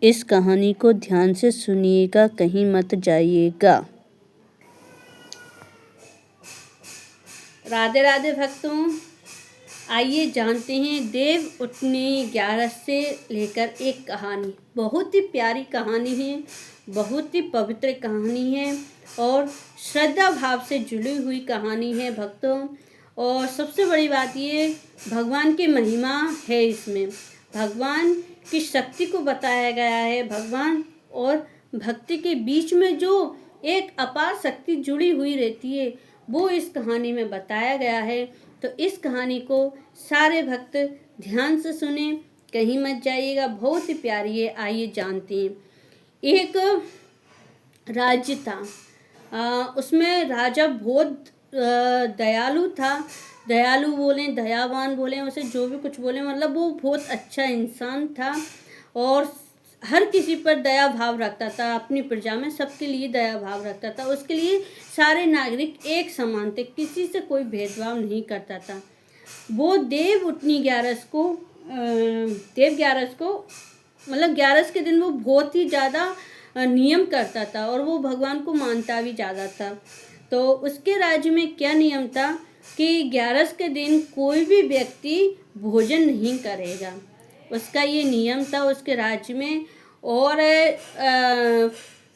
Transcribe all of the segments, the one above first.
इस कहानी को ध्यान से सुनिएगा, कहीं मत जाइएगा। राधे राधे भक्तों, आइए जानते हैं देव उठनी 11 से लेकर एक कहानी। बहुत ही प्यारी कहानी है, बहुत ही पवित्र कहानी है और श्रद्धा भाव से जुड़ी हुई कहानी है भक्तों। और सबसे बड़ी बात ये, भगवान की महिमा है इसमें, भगवान की शक्ति को बताया गया है। भगवान और भक्ति के बीच में जो एक अपार शक्ति जुड़ी हुई रहती है वो इस कहानी में बताया गया है। तो इस कहानी को सारे भक्त ध्यान से सुने, कहीं मत जाइएगा, बहुत ही प्यारी है। आइए जानते हैं। एक राज्य था, उसमें राजा बहुत दयालु था। दयालु बोले, दयावान बोले, उसे जो भी कुछ बोले, मतलब वो बहुत अच्छा इंसान था और हर किसी पर दया भाव रखता था। अपनी प्रजा में सबके लिए दया भाव रखता था। उसके लिए सारे नागरिक एक समान थे, किसी से कोई भेदभाव नहीं करता था। वो देव उठनी 11 को मतलब 11 के दिन वो बहुत ही ज़्यादा नियम करता था और वो भगवान को मानता भी ज़्यादा था। तो उसके राज्य में क्या नियम था कि 11 के दिन कोई भी व्यक्ति भोजन नहीं करेगा, उसका ये नियम था उसके राज्य में। और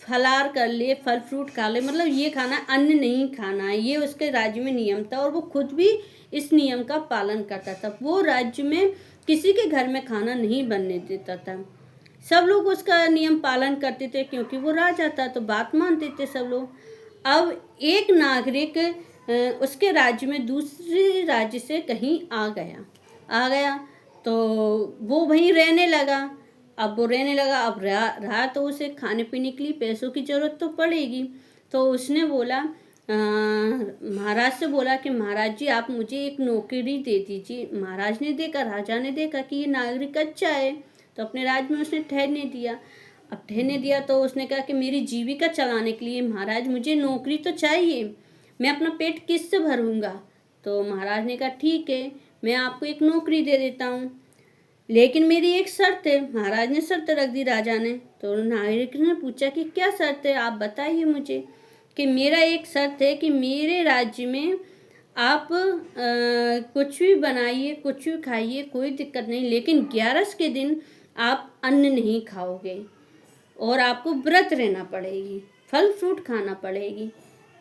फलाहार कर ले, फल फ्रूट खा ले, मतलब ये खाना, अन्न नहीं खाना, ये उसके राज्य में नियम था और वो खुद भी इस नियम का पालन करता था। वो राज्य में किसी के घर में खाना नहीं बनने देता था। सब लोग उसका नियम पालन करते थे क्योंकि वो राजा था, तो बात मानते थे सब लोग। अब एक नागरिक उसके राज्य में दूसरे राज्य से कहीं आ गया तो वो वहीं रहने लगा। अब वो रहने लगा, अब रहा तो उसे खाने पीने के लिए पैसों की ज़रूरत तो पड़ेगी। तो उसने बोला, महाराज से बोला कि महाराज जी आप मुझे एक नौकरी दे दीजिए। महाराज ने देखा, राजा ने देखा कि ये नागरिक अच्छा है, तो अपने राज्य में उसने ठहरने दिया। अब ठहरने दिया तो उसने कहा कि मेरी जीविका चलाने के लिए महाराज मुझे नौकरी तो चाहिए, मैं अपना पेट किससे भरूंगा। तो महाराज ने कहा ठीक है, मैं आपको एक नौकरी दे देता हूँ, लेकिन मेरी एक शर्त है। महाराज ने शर्त रख दी राजा ने। तो नागरिक ने पूछा कि क्या शर्त है, आप बताइए मुझे। कि मेरा एक शर्त है कि मेरे राज्य में आप कुछ भी बनाइए, कुछ भी खाइए, कोई दिक्कत नहीं, लेकिन 11 के दिन आप अन्न नहीं खाओगे और आपको व्रत रहना पड़ेगी, फल फ्रूट खाना पड़ेगी।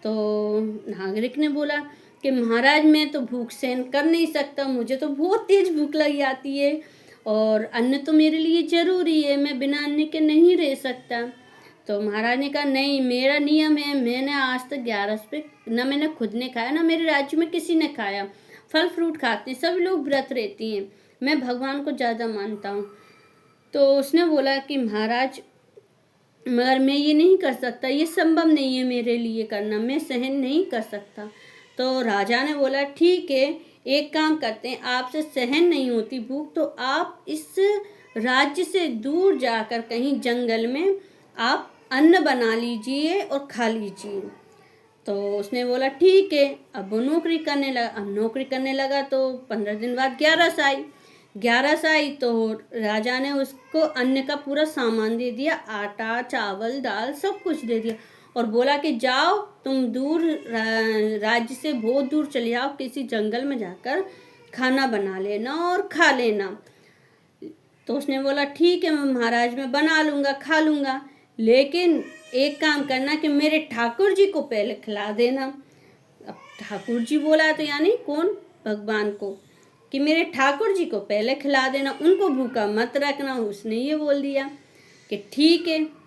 तो नागरिक ने बोला कि महाराज मैं तो भूख सहन कर नहीं सकता, मुझे तो बहुत तेज भूख लग जाती है और अन्न तो मेरे लिए ज़रूरी है, मैं बिना अन्न के नहीं रह सकता। तो महाराज ने कहा नहीं, मेरा नियम है, मैंने आज तक 11 पे ना मैंने खुद ने खाया, ना मेरे राज्य में किसी ने खाया। फल फ्रूट खाते हैं, सब लोग व्रत रहती हैं, मैं भगवान को ज़्यादा मानता हूँ। तो उसने बोला कि महाराज मगर मैं ये नहीं कर सकता, ये संभव नहीं है मेरे लिए करना, मैं सहन नहीं कर सकता। तो राजा ने बोला ठीक है, एक काम करते हैं, आपसे सहन नहीं होती भूख तो आप इस राज्य से दूर जाकर कहीं जंगल में आप अन्न बना लीजिए और खा लीजिए। तो उसने बोला ठीक है। अब वो नौकरी करने लगा। अब नौकरी करने लगा तो 15 दिन बाद 11 आई। 11 आई तो राजा ने उसको अन्न का पूरा सामान दे दिया, आटा चावल दाल सब कुछ दे दिया और बोला कि जाओ तुम दूर राज्य से बहुत दूर चले जाओ, किसी जंगल में जाकर खाना बना लेना और खा लेना। तो उसने बोला ठीक है महाराज, मैं बना लूँगा, खा लूँगा, लेकिन एक काम करना कि मेरे ठाकुर जी को पहले खिला देना। अब ठाकुर जी बोला तो यानी कौन, भगवान को, कि मेरे ठाकुर जी को पहले खिला देना, उनको भूखा मत रखना। उसने ये बोल दिया कि ठीक है।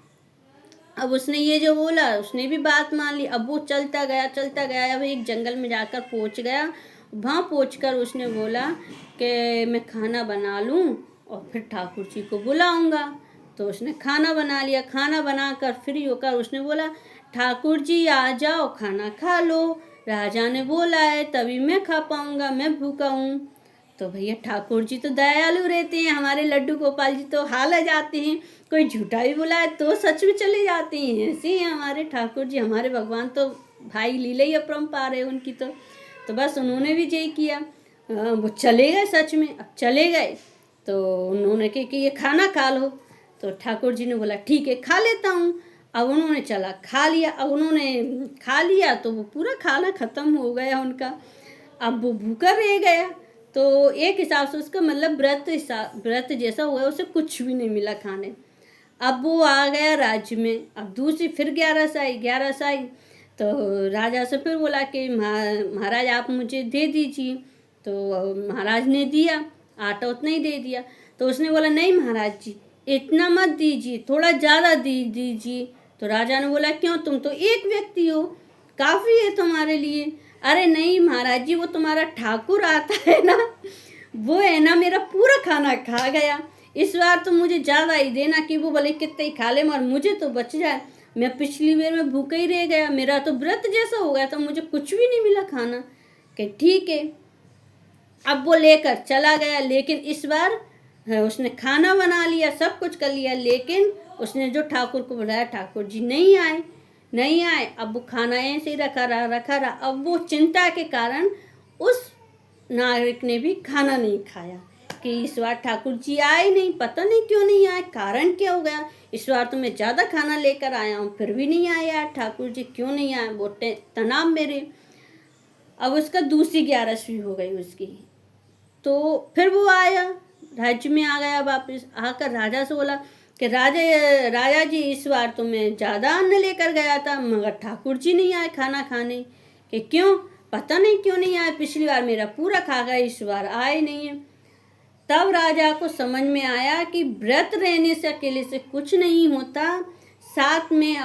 अब उसने ये जो बोला उसने भी बात मान ली। अब वो चलता गया, अब एक जंगल में जाकर पहुंच गया। वहाँ पहुंचकर उसने बोला कि मैं खाना बना लूँ और फिर ठाकुर जी को बुलाऊंगा। तो उसने खाना बना लिया। खाना बनाकर फ्री होकर उसने बोला ठाकुर जी आ जाओ, खाना खा लो, राजा ने बोला है तभी मैं खा पाऊंगा, मैं भूखा हूँ। तो भैया ठाकुर जी तो दयालु रहते हैं, हमारे लड्डू गोपाल जी तो हाल आ जाते हैं, कोई झूठा भी बुलाए तो सच में चले जाते हैं। ऐसे ही हमारे ठाकुर जी, हमारे भगवान तो भाई लीला ही अपरंपार है उनकी। तो बस उन्होंने भी यही किया, वो चले गए, सच में अब चले गए। तो उन्होंने कहा कि ये खाना खा लो। तो ठाकुर जी ने बोला ठीक है खा लेता हूँ। अब उन्होंने चला खा लिया। अब उन्होंने खा लिया तो वो पूरा खाना ख़त्म हो गया उनका। अब वो भूखा रह गया। तो एक हिसाब से उसका मतलब व्रत जैसा हुआ, उसे कुछ भी नहीं मिला खाने। अब वो आ गया राज्य में। अब दूसरी फिर 11 आई। तो राजा से फिर बोला कि महाराज आप मुझे दे दीजिए। तो महाराज ने दिया, आटा उतना ही दे दिया। तो उसने बोला नहीं महाराज जी इतना मत दीजिए, थोड़ा ज़्यादा दीजिए। तो राजा ने बोला क्यों, तुम तो एक व्यक्ति हो, काफ़ी है तुम्हारे लिए। अरे नहीं महाराज जी, वो तुम्हारा ठाकुर आता है ना, वो है ना मेरा पूरा खाना खा गया। इस बार तो मुझे ज़्यादा ही देना कि वो भले कितने ही खा ले मगर मुझे तो बच जाए। मैं पिछली बार में भूखा ही रह गया, मेरा तो व्रत जैसा हो गया था, मुझे कुछ भी नहीं मिला खाना। कि ठीक है। अब वो लेकर चला गया, लेकिन इस बार उसने खाना बना लिया, सब कुछ कर लिया, लेकिन उसने जो ठाकुर को बुलाया ठाकुर जी नहीं आए। अब वो खाना ऐसे ही रखा रहा। अब वो चिंता के कारण उस नागरिक ने भी खाना नहीं खाया कि इस बार ठाकुर जी आए नहीं, पता नहीं क्यों नहीं आए, कारण क्या हो गया। इस बार तो मैं ज़्यादा खाना लेकर आया हूँ फिर भी नहीं आया ठाकुर जी, क्यों नहीं आए, वो तनाव मेरे। अब उसका दूसरी 11वीं हो गई उसकी। तो फिर वो आया, राज्य में आ गया वापस। आकर राजा से बोला कि राजा जी इस बार तो मैं ज़्यादा अन्न लेकर गया था मगर ठाकुर जी नहीं आए खाना खाने। कि क्यों, पता नहीं क्यों नहीं आए, पिछली बार मेरा पूरा खा गए, इस बार आए नहीं है। तब राजा को समझ में आया कि व्रत रहने से अकेले से कुछ नहीं होता, साथ में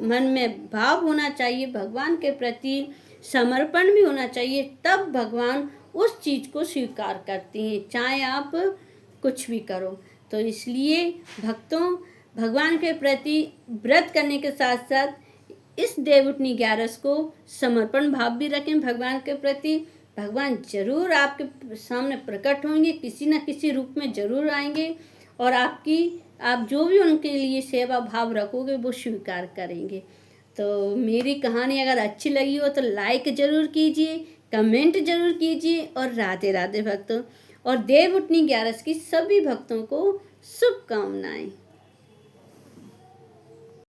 मन में भाव होना चाहिए, भगवान के प्रति समर्पण भी होना चाहिए, तब भगवान उस चीज़ को स्वीकार करते हैं, चाहे आप कुछ भी करो। तो इसलिए भक्तों, भगवान के प्रति व्रत करने के साथ साथ इस देवउठनी 11 को समर्पण भाव भी रखें भगवान के प्रति। भगवान जरूर आपके सामने प्रकट होंगे, किसी न किसी रूप में जरूर आएंगे और आप जो भी उनके लिए सेवा भाव रखोगे वो स्वीकार करेंगे। तो मेरी कहानी अगर अच्छी लगी हो तो लाइक ज़रूर कीजिए, कमेंट ज़रूर कीजिए और राधे राधे भक्तों। और देवउठनी 11 की सभी भक्तों को शुभकामनाएं।